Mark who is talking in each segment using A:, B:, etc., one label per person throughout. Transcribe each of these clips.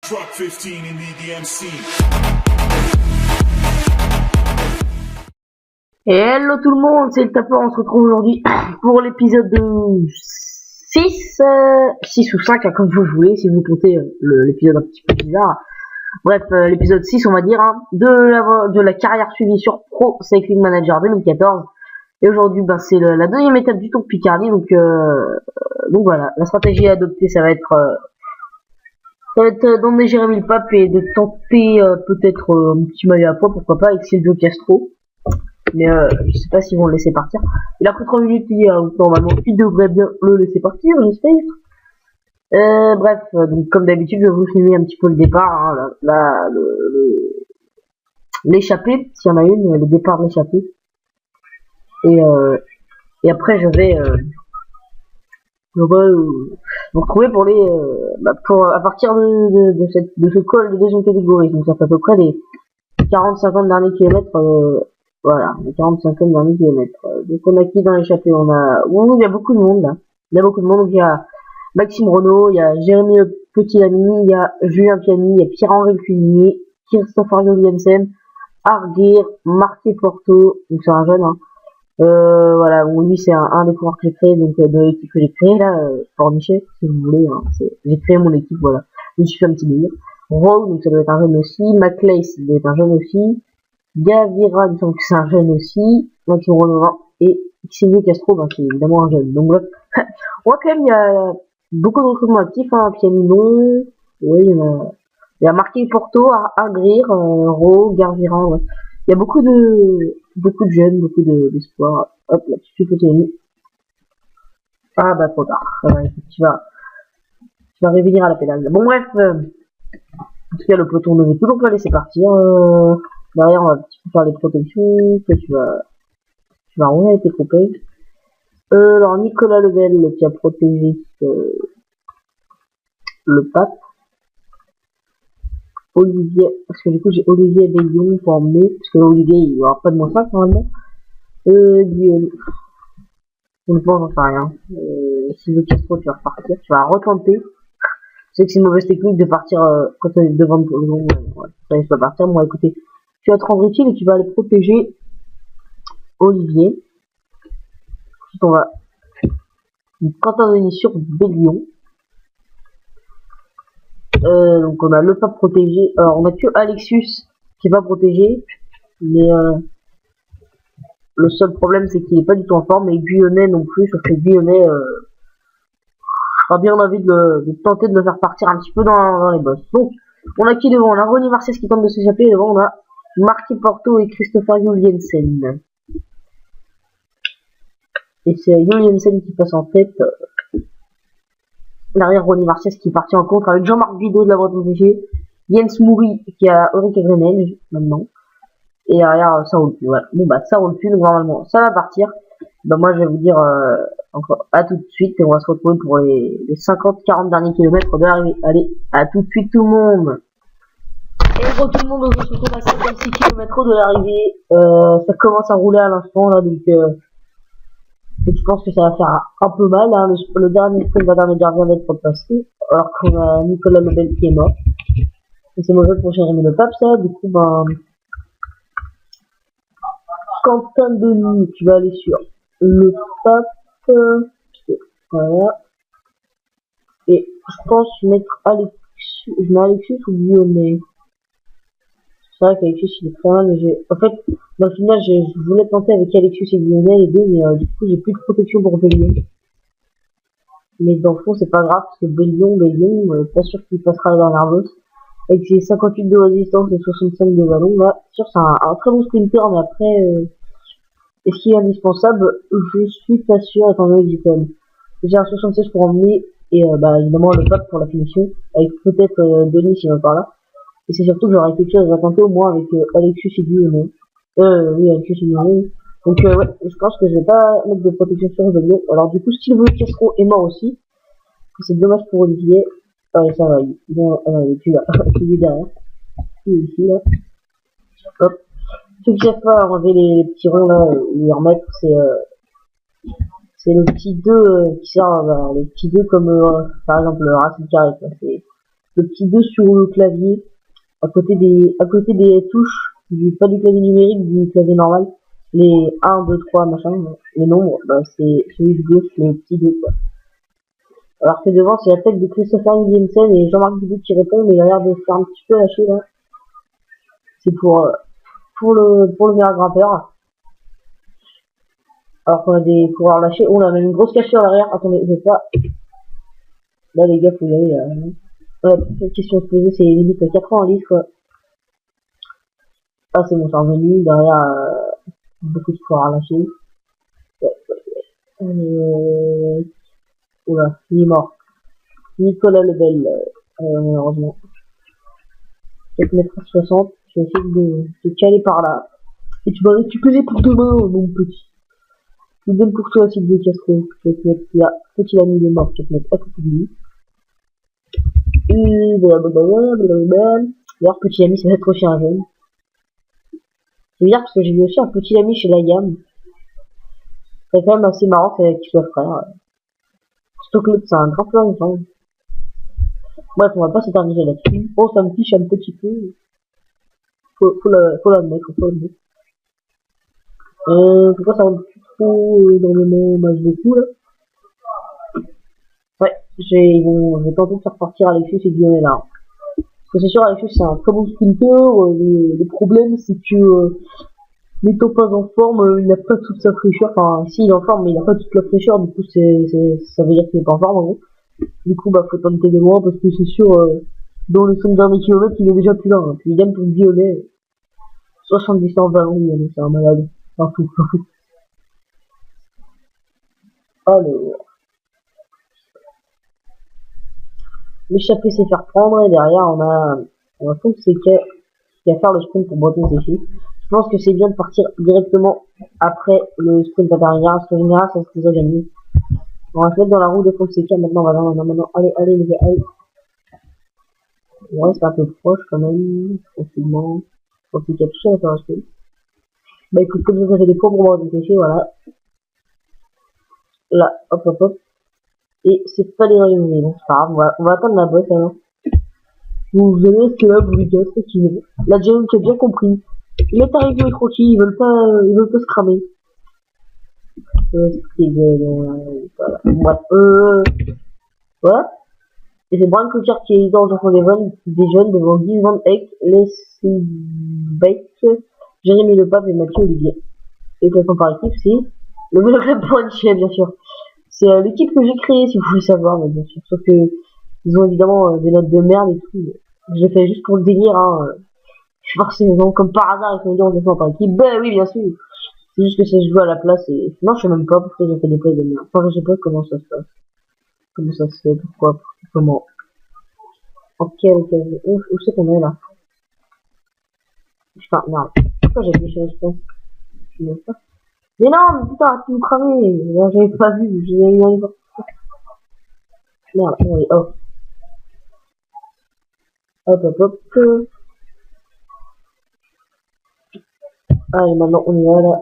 A: Truck 15 in the DMC.
B: Hello tout le monde, c'est le tapeur, on se retrouve aujourd'hui pour l'épisode 6, 6 ou 5, hein, comme vous voulez, si vous comptez l'épisode un petit peu bizarre. Bref, l'épisode 6 on va dire, hein, de la carrière suivie sur Pro Cycling Manager 2014. Et aujourd'hui, c'est la deuxième étape du Tour de Picardie, donc voilà, la stratégie à adopter, ça va être d'emmener Jérémy Le Pape et de tenter peut-être un petit maillot à poids, pourquoi pas, avec Silvio Castro. Mais je sais pas s'ils vont le laisser partir. Il a pris 3 minutes hier, donc normalement il devrait bien le laisser partir, j'espère. Bref, donc comme d'habitude, je vais vous filmer un petit peu le départ, hein, l'échappée, s'il y en a une, le départ de l'échappée. Et après je vais vous retrouver pour à partir de ce col de deuxième catégorie. Donc ça fait à peu près les 40-50 derniers kilomètres. Voilà, les 40-50 derniers kilomètres. Donc on a qui dans l'échappée? Il y a beaucoup de monde là. Il y a beaucoup de monde. Donc il y a Maxime Renaud, il y a Jérémy Petit-Lamy, il y a Julien Piani, il y a Pierre-Henri Cuisinier, Christopher Jensen, Arguir, Marquet Porto, donc c'est un jeune, hein. Voilà, bon, lui c'est un des coureurs que j'ai créé, donc de l'équipe que j'ai créée là, Fornichet, si vous voulez, hein, j'ai créé mon équipe, voilà. Je me suis fait un petit délire. Rowe, donc ça doit être un jeune aussi, Maclay, ça doit être un jeune aussi, Gavira, il me semble que c'est un jeune aussi, Maxime Renaud, et Silvio Castro, c'est évidemment un jeune. Donc bref, on voit quand même il y a beaucoup de recrutements actifs, hein, Pianinon, oui, il y a Marqué Porto, Agrir, Rowe, Garvira, ouais. Il y a beaucoup de jeunes, beaucoup d'espoir. Hop, là, tu fais petit ami. Ah, trop tard. Tu vas revenir à la pédale. Bon, bref. En tout cas, le peloton ne veut toujours pas laisser partir. Derrière, on va un petit peu faire les protections. Toi, tu vas rouler avec tes coupés. Alors, Nicolas Lebel, qui a protégé le pape. Olivier, parce que du coup j'ai Olivier Veillon pour emmener, parce que Olivier il n'y aura pas de moins 5 normalement. Guillaume, on ne pense à rien. Si le Castro tu vas repartir, tu vas retenter. Je sais que c'est une mauvaise technique de partir quand on est devant le peloton, ça laisse pas partir. Bon écoutez, tu vas te rendre utile et tu vas aller protéger Olivier. Ensuite on va Quentin Denis sur Veillon. Donc on a le pape protégé. Alors on a que Alexius qui est pas protégé, mais le seul problème c'est qu'il est pas du tout en forme, et Guyonnet non plus, sauf que Guyonnet sera bien envie de tenter de le faire partir un petit peu dans les bosses. Donc on a qui devant? On a Ronnie Marcès qui tente de s'échapper, et devant on a Marquis Porto et Christopher Jensen. Et c'est Jensen qui passe en tête. Derrière Ronnie Marcès qui est parti en contre avec Jean-Marc Vidot de la Bretonne VG, Jens Moury qui a Ulrich Grenel maintenant, et derrière ça roule plus. Voilà. Bon ça roule plus, donc normalement ça va partir. Moi je vais vous dire encore à tout de suite, et on va se retrouver pour les 50-40 derniers kilomètres de l'arrivée. Allez, à tout de suite tout le monde. Et tout le monde, on se retrouve à 56 km de l'arrivée. Ça commence à rouler à l'instant là, donc je pense que ça va faire un peu mal, hein. Le dernier sprint d'intermédiaire vient d'être passé, alors qu'on a Nicolas Lebel qui est mort. Et c'est mauvais pour Jérémy Le Pape, ça. Du coup, Quentin Denis, tu vas aller sur Le Pape. Voilà. Et je pense mettre Alexius. Je mets Alexius ou Lyonnais. C'est vrai qu'Alexius il est très mal, mais en fait, dans le final, je voulais tenter avec Alexius et Lyonnais les deux, mais du coup, j'ai plus de protection pour Bellion. Mais dans le fond, c'est pas grave, parce que Bellion, pas sûr qu'il passera la dernière bosse. Avec ses 58 de résistance et 65 de ballon, là, sûr, c'est un très bon sprinter, mais après, est-ce qu'il est indispensable? Je suis pas sûr, étant donné que j'ai un 76 pour emmener, et évidemment, le pape pour la finition, avec peut-être Denis s'il va par là. Et c'est surtout que j'aurais quelque chose à tenter au moins avec Alexius et Guillaume. Oui, Alexius et Guillaume. Donc ouais, je pense que je vais pas mettre de protection sur Rebellion. Alors du coup, Silvio Castro est mort aussi. C'est dommage pour Olivier. Ouais, ça va, il est plus là. Il est derrière. Il est ici, là. Hop. Ceux qui savent pas enlever les petits ronds là, ou les remettre, c'est le petit 2 qui sert, le petit 2 comme par exemple le Racing Carré. le petit 2 sur le clavier, à côté des touches, pas du clavier numérique, du clavier normal, les 1, 2, 3, machin, les nombres, bah, c'est celui de gauche, le petit 2, quoi. Alors que devant, c'est la tête de Christopher Williamson et Jean-Marc Dubut qui répond, mais il a l'air de se faire un petit peu lâcher, là. C'est pour le meilleur grimpeur. Alors qu'on a des coureurs lâchés. On a même une grosse cassure derrière. Attendez, je sais pas. Là, les gars, faut y aller. La question à se poser, c'est limite 4 ans en liste, quoi. Ah, c'est bon, c'est revenu. Derrière, beaucoup de coureurs lâchés. Oula, il est mort. Nicolas Lebel, malheureusement. 4,60 m. Je vais essayer de caler par là. Et tu vas récupérer pour demain, mon petit. Idem pour toi, Sylvie Castro. Je vais te mettre là. Petit ami, il est mort. Je vais te mettre à côté de lui. Et blablabla. D'ailleurs, petit ami, ça va être aussi un jeune. C'est bizarre parce que j'ai vu aussi un petit ami chez la gamme. C'est quand même assez marrant qu'il soit frère. Stocklet, c'est un grand plan, enfin. Bref, on va pas s'éterniser là-dessus. Oh, ça me fiche un petit peu. Faut l'admettre, faut l'admettre. Pourquoi ça rentre plus trop énormément match de coup là? Ouais, je vais tenter de faire partir Alexis et Lionel là. Parce que c'est sûr, Alexis c'est un très bon sprinter. Le problème c'est que n'étant pas en forme, il n'a pas toute sa fraîcheur. Enfin, si il est en forme, mais il n'a pas toute la fraîcheur. Du coup, ça veut dire qu'il est pas en forme en gros. Du coup, bah faut tenter de loin parce que c'est sûr, dans les 5 derniers kilomètres, il est déjà plus là. Hein. Puis il gagne pour le violet. 70 ans ballon, c'est un malade. Un fou, un fou. Alors, l'échappée c'est faire prendre et derrière on a Fonseca qui va faire le sprint pour Breton Séché. Je pense que c'est bien de partir directement après le sprint intermédiaire parce qu'en général ça se désorganise. On va se mettre dans la roue de Fonseca maintenant, maintenant. Allez les gars, allez. On reste un peu proche quand même, tranquillement. Fonseca tout seul à faire un sprint. Bah écoute, comme ça fait des points pour Breton Séché, voilà. Là, hop. Et c'est pas les réunions, donc c'est pas grave, on va attendre la bosse alors. Vous allez rester là, vous les gars, c'est qui veut. La Jane qui a bien compris. Il est arrivé les croquis, ils veulent pas se cramer. Voilà. Bref, voilà. Et c'est Brian Cocker qui est leader des jeunes devant Guy Van Eyck, Leslie Beck, Jérémy Lepape et Mathieu Olivier. Et classement par équipe, c'est le Vélo Club Poitiers, bien sûr. C'est l'équipe que j'ai créée, si vous voulez savoir, mais bien sûr. Sauf que ils ont évidemment des notes de merde et tout. J'ai fait juste pour le délire, hein. Forcément, comme par hasard, ils sont dit en classement par équipe. Ben oui, bien sûr. C'est juste que c'est joué à la place et non, je sais même pas pourquoi j'ai fait des plays de merde. Enfin, je sais pas comment ça se passe. Comment ça se fait, pourquoi, comment. En quelle occasion? Où c'est qu'on est là? Putain, merde. Pourquoi j'ai fait ça, je pense? Je sais pas. Mais non, mais putain, arrête de me cramer. Là, j'avais pas vu, j'avais eu un merde, bon, allez, hop. Hop. Allez, maintenant, on y va, là.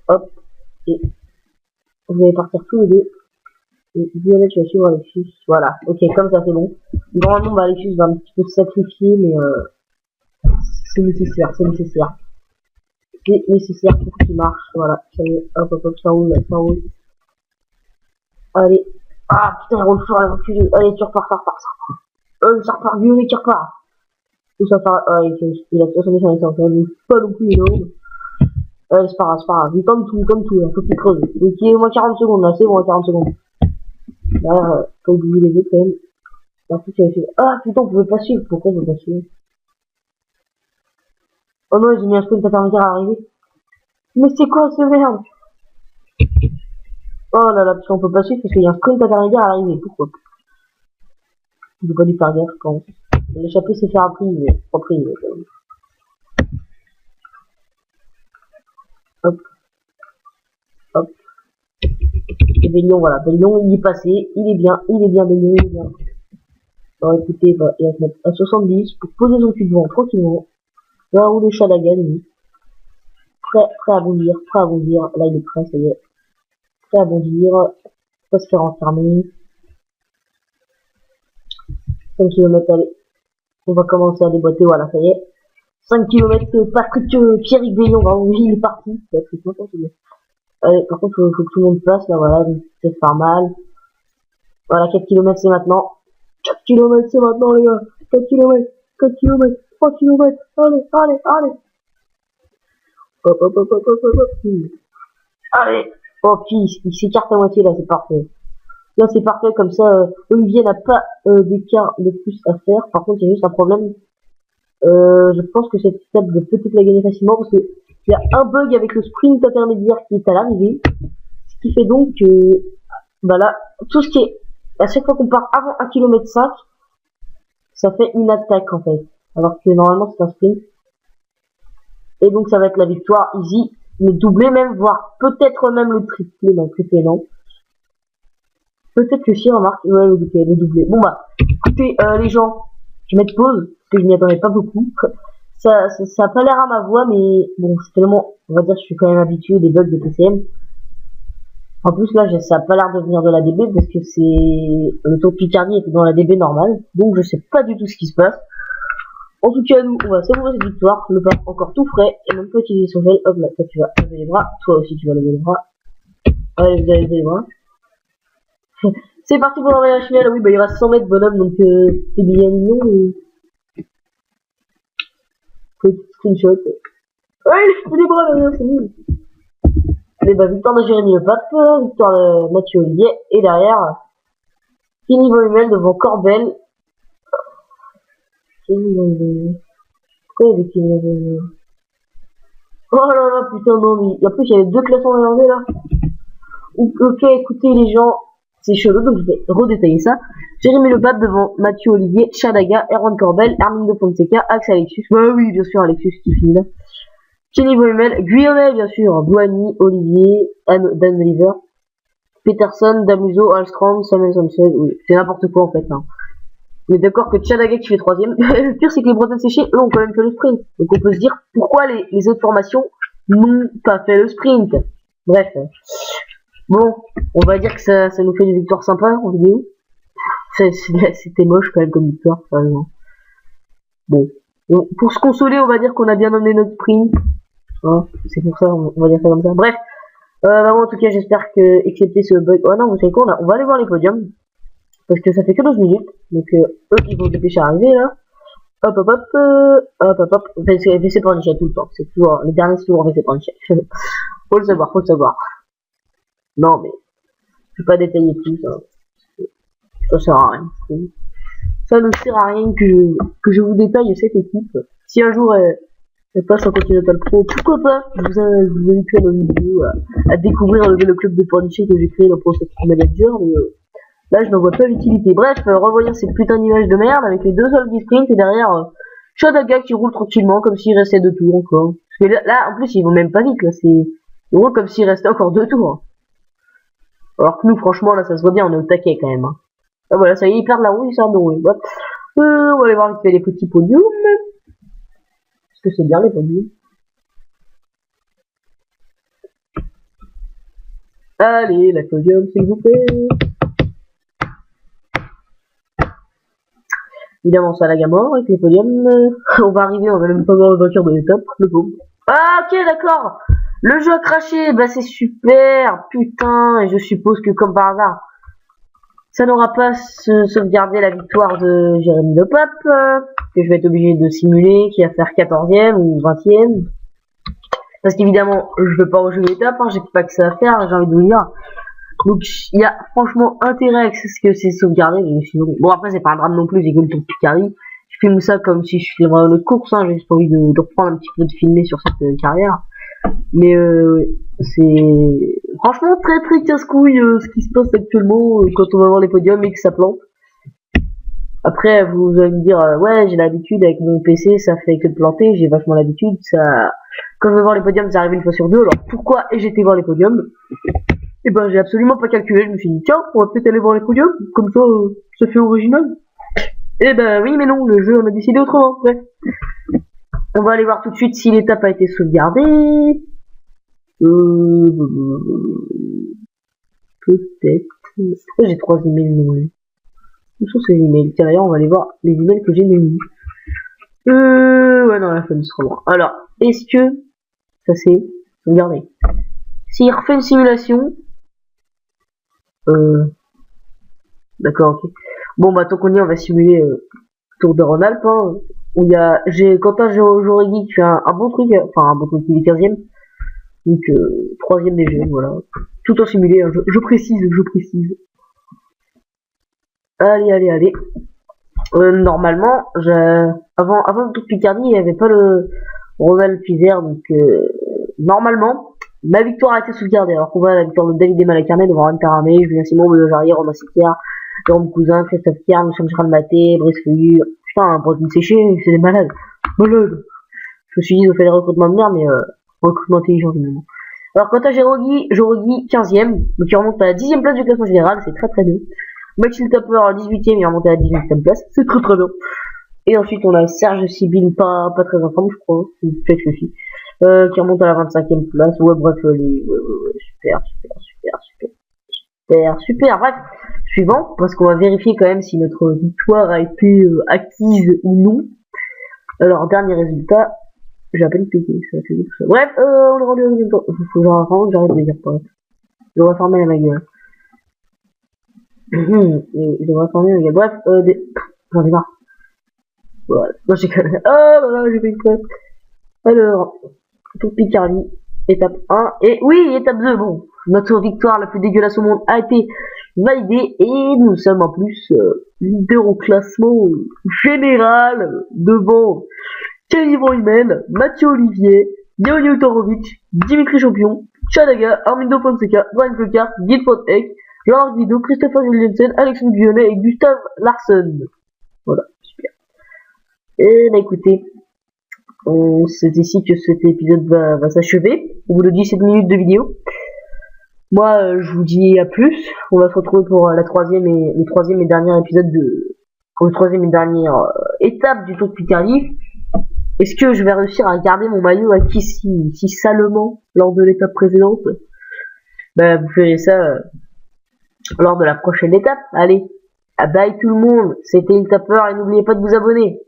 B: Hop. Et vous allez partir tous les deux. Et Violet, tu vas suivre Alexis. Voilà. Ok, comme ça, c'est bon. Normalement, bah, Alexis va un petit peu se sacrifier, mais c'est nécessaire. C'est nécessaire pour qu'il marche. Voilà. Ça y est. Hop, ça roule. Allez. Ah, putain, il roule fort, la reculé. Allez, tu repars, ça repart, Violet qui repart. Tout ça part, il a 70 sur les 100, pas non plus énorme. C'est pas grave. Il comme tout, hein, faut qu'il creuse. Donc, il est au moins 40 secondes, là, c'est bon, 40 secondes. Là, faut oublier les autres, quand même. Ah, putain, on pouvait pas suivre. Pourquoi on pouvait pas suivre? Oh non, j'ai mis un sprint intermédiaire à l'arrivée. Mais c'est quoi ce merde? Oh là là, parce qu'on peut pas suivre parce qu'il y a un sprint intermédiaire à l'arrivée. Pourquoi? J'ai pas dû faire gaffe, je pense. L'échappée s'est fait appris, mais pas pris, quand même. Hop. Et Bélion, voilà. Bélion, il est passé. Il est bien, Bélion, il est bien. Alors écoutez, il va se mettre à 70 pour poser son cul devant tranquillement. Il va rouler Chalagan, lui. Prêt à bondir. Là, il est prêt, ça y est. Prêt à bondir. Pas se faire enfermer. 5 km, allez. On va commencer à déboîter, voilà, ça y est. 5 km, Patrick, Pierre-Yves Veillon, vraiment, il est parti. Patrick, allez, par contre, faut que tout le monde passe, là, voilà, c'est faire mal. Voilà, 4 km, c'est maintenant. 4 km, c'est maintenant, les gars. 4 km, 4 km, 3 km, allez, allez, allez. Hop, hop, hop, hop, hop, hop. Allez. Oh, puis, il s'écarte à moitié, là, c'est parfait. Là, c'est parfait, comme ça, Olivier n'a pas d'écart de plus à faire. Par contre, il y a juste un problème. Je pense que cette étape, je vais peut-être la gagner facilement, parce que il y a un bug avec le sprint intermédiaire qui est à l'arrivée. Ce qui fait donc que, bah là, tout ce qui est, à chaque fois qu'on part avant 1 km 5, ça fait une attaque, en fait. Alors que normalement, c'est un sprint. Et donc, ça va être la victoire easy. Le doublé même, voire peut-être même le triplé. Non, triplé, non. Peut-être que si, remarque, ouais, le doublé. Bon, bah, écoutez, les gens, je vais mettre pause, parce que je m'y attendais pas beaucoup. Ça a pas l'air à ma voix, mais bon, c'est tellement, on va dire, je suis quand même habitué des bugs de PCM. En plus, là, ça a pas l'air de venir de la DB, parce que c'est, le taux de Picardie était dans la DB normale, donc je sais pas du tout ce qui se passe. En tout cas, nous, on va savourer cette victoire, le pain encore tout frais, et même pas utiliser son gel. Hop là, toi tu vas lever les bras, toi aussi tu vas lever les bras. Allez, vous allez lever les bras. C'est parti pour l'envoyer la finale. Oui, bah il reste 100 mètres, bonhomme, donc c'est bien mignon. Petit screenshot. Ouais, je fais des bras là, c'est nul. Et bah, victoire de Jérémy Le Pape, victoire de Mathieu Olivier, et derrière, Kenny Volumel devant Corbel. Kenny Volumel. Pourquoi il y a des Kenny Volumel? Oh là là, putain, non, mais en plus, il y avait deux classements mélangés là. Ok, écoutez les gens, c'est chelou, donc je vais redétailler ça. Jérémy Le Pape devant Mathieu Olivier, Chadaga, Erwan Corbel, Hermine de Fonseca, Axe Alexis. Bah oui, bien sûr, Alexis qui finit là. Kenny Volumel, Guyonnet, bien sûr, Douani, Olivier, Dan Oliver, Peterson, Damuso, Alstrand, Samuel Sanchez. Oui, c'est n'importe quoi en fait. Hein. On est d'accord que Chadaga qui fait troisième. Le pire, c'est que les Bretons séchés, eux, ont quand même fait le sprint. Donc on peut se dire pourquoi les autres formations n'ont pas fait le sprint. Bref. Bon, on va dire que ça nous fait des victoires sympas en vidéo. C'était moche quand même comme victoire, sérieusement. Bon. Pour se consoler, on va dire qu'on a bien emmené notre sprint. Hein, c'est pour ça, on va dire ça comme ça. Bref. Bah, en tout cas, j'espère que, excepté ce bug. Oh non, vous savez quoi, on va aller voir les podiums. Parce que ça fait que 12 minutes. Donc, eux, ils vont se dépêcher à arriver, là. Hop, hop, hop, hop, hop, hop. VC pour Nichel tout le temps. C'est toujours, les derniers, c'est toujours VC pour Nichel. Faut le savoir, faut le savoir. Non, mais, je vais pas détailler tout, ça sert à rien. Ça ne sert à rien que je vous détaille cette équipe. Si un jour, elle passe en Continental Pro, pourquoi pas? Je vous inviterai dans une vidéo à découvrir le club de Pornichet que j'ai créé dans Pro Manager, mais là je n'en vois pas l'utilité. Bref, revoyons ces putains d'images de merde avec les deux sols qui sprint et derrière Chadaga qui roule tranquillement comme s'il restait 2 tours encore. Parce que là en plus ils vont même pas vite, là ils roulent comme s'il restait encore 2 tours. Alors que nous franchement là ça se voit bien, on est au taquet quand même. Hein. Ah voilà, ça y est, ils perdent la roue, ils sortent de roue. On va aller voir vite fait les petits podiums. Est-ce que c'est bien les podiums? Allez, la podium s'il vous plaît. Évidemment, ça la gamor avec les podiums. On va arriver, on va même pas voir le vainqueur de l'étape, le pauvre. Ah, ok, d'accord. Le jeu a craché, bah c'est super, putain, et je suppose que comme par hasard, ça n'aura pas sauvegardé la victoire de Jérémy Le Pape, que je vais être obligé de simuler, qui va faire 14e ou 20e. Parce qu'évidemment, je veux pas rejouer l'étape, hein, j'ai pas que ça à faire, j'ai envie de vous dire. Donc, il y a franchement intérêt à ce que c'est sauvegardé, mais sinon, bon après c'est pas un drame non plus, j'ai que le tour de Picardie. Je filme ça comme si je filmerais une course, hein, j'ai juste envie de reprendre un petit peu de filmer sur cette carrière. Mais c'est franchement très très casse-couille ce qui se passe actuellement quand on va voir les podiums et que ça plante. Après vous allez me dire ouais j'ai l'habitude avec mon PC ça fait que de planter, j'ai vachement l'habitude, ça quand je vais voir les podiums ça arrive une fois sur deux, alors pourquoi ai-je été voir les podiums? Et ben j'ai absolument pas calculé, je me suis dit tiens on va peut-être aller voir les podiums, comme ça ça fait original. Et ben oui mais non, le jeu on a décidé autrement. Bref. On va aller voir tout de suite si l'étape a été sauvegardée. Peut-être. Pourquoi j'ai 3 emails nommés? Où sont ces emails? Tiens, d'ailleurs, on va aller voir les emails que j'ai mis. Ouais, non, la flemme sera loin. Alors, est-ce que ça c'est regardez. S'il refait une simulation, d'accord, ok. Bon, bah, tant qu'on y est, on va simuler Tour de Rhône-Alpes, hein, où il y a, Quentin Jorégui qui fait un bon truc, enfin, un bon truc, il est 15ème, donc 3ème des jeunes, voilà. Tout en simulé, hein, je précise. Allez. Normalement, avant le Tour de Picardie, il n'y avait pas le Rhône-Alpes Isère, donc normalement, ma victoire a été sauvegardée, alors qu'on voit la victoire de David Malacarné devant Anne Taramé, Julien Simon, Benoît Jarrier, Romain Siquière, Jérôme Cousin, Christophe Kern, Jean-Charles Maté, Brice Feuillu. Putain, pour une séchée, c'est des malades. Malades. Je me suis dit, ils ont fait des recrutements de merde, mais recrutement intelligent finalement. Alors, quant à Jorégui 15ème, donc il remonte à la 10ème place du classement général, c'est très bien. Maxime Tapper à la 18ème, il remonte à la 18ème place, c'est très bien. Et ensuite, on a Serge Sibyl, pas très en forme, je crois, peut-être que si, qui remonte à la 25ème place. Ouais, bref, super. Bref, suivant, parce qu'on va vérifier quand même si notre victoire a été acquise ou non. Alors, dernier résultat, j'ai à peine cliqué, ça fait tout ça. Bref, on est rendu à combien de temps? Faut que j'arrête de dire, bref. Je devrais fermer ma gueule. Bref, j'en ai marre. Voilà, moi j'ai quand même. Oh là là, j'ai fait une preuve. Alors, Tour Picardie, étape 1. Et oui, étape 2, bon. Notre victoire la plus dégueulasse au monde a été validée. Et nous sommes en plus leader au classement général devant Calibro Imen, Mathieu Olivier, Leonid Torovic, Dimitri Champion, Chadaga, Armindo Fonseca, Brian Flecart, Guilford Eck, Jean-Marc Vido, Christopher Jensen, Alexandre Guillonnet et Gustave Larsen. Voilà, super. Et bah écoutez, c'est ici que cet épisode va s'achever, au bout de 17 minutes de vidéo. Moi, je vous dis à plus. On va se retrouver pour le troisième et dernier épisode pour le troisième et dernière étape du Tour de Picardie. Est-ce que je vais réussir à garder mon maillot acquis si salement lors de l'étape précédente? Bah, vous ferez ça lors de la prochaine étape. Allez, bye tout le monde. C'était le tapeur et n'oubliez pas de vous abonner.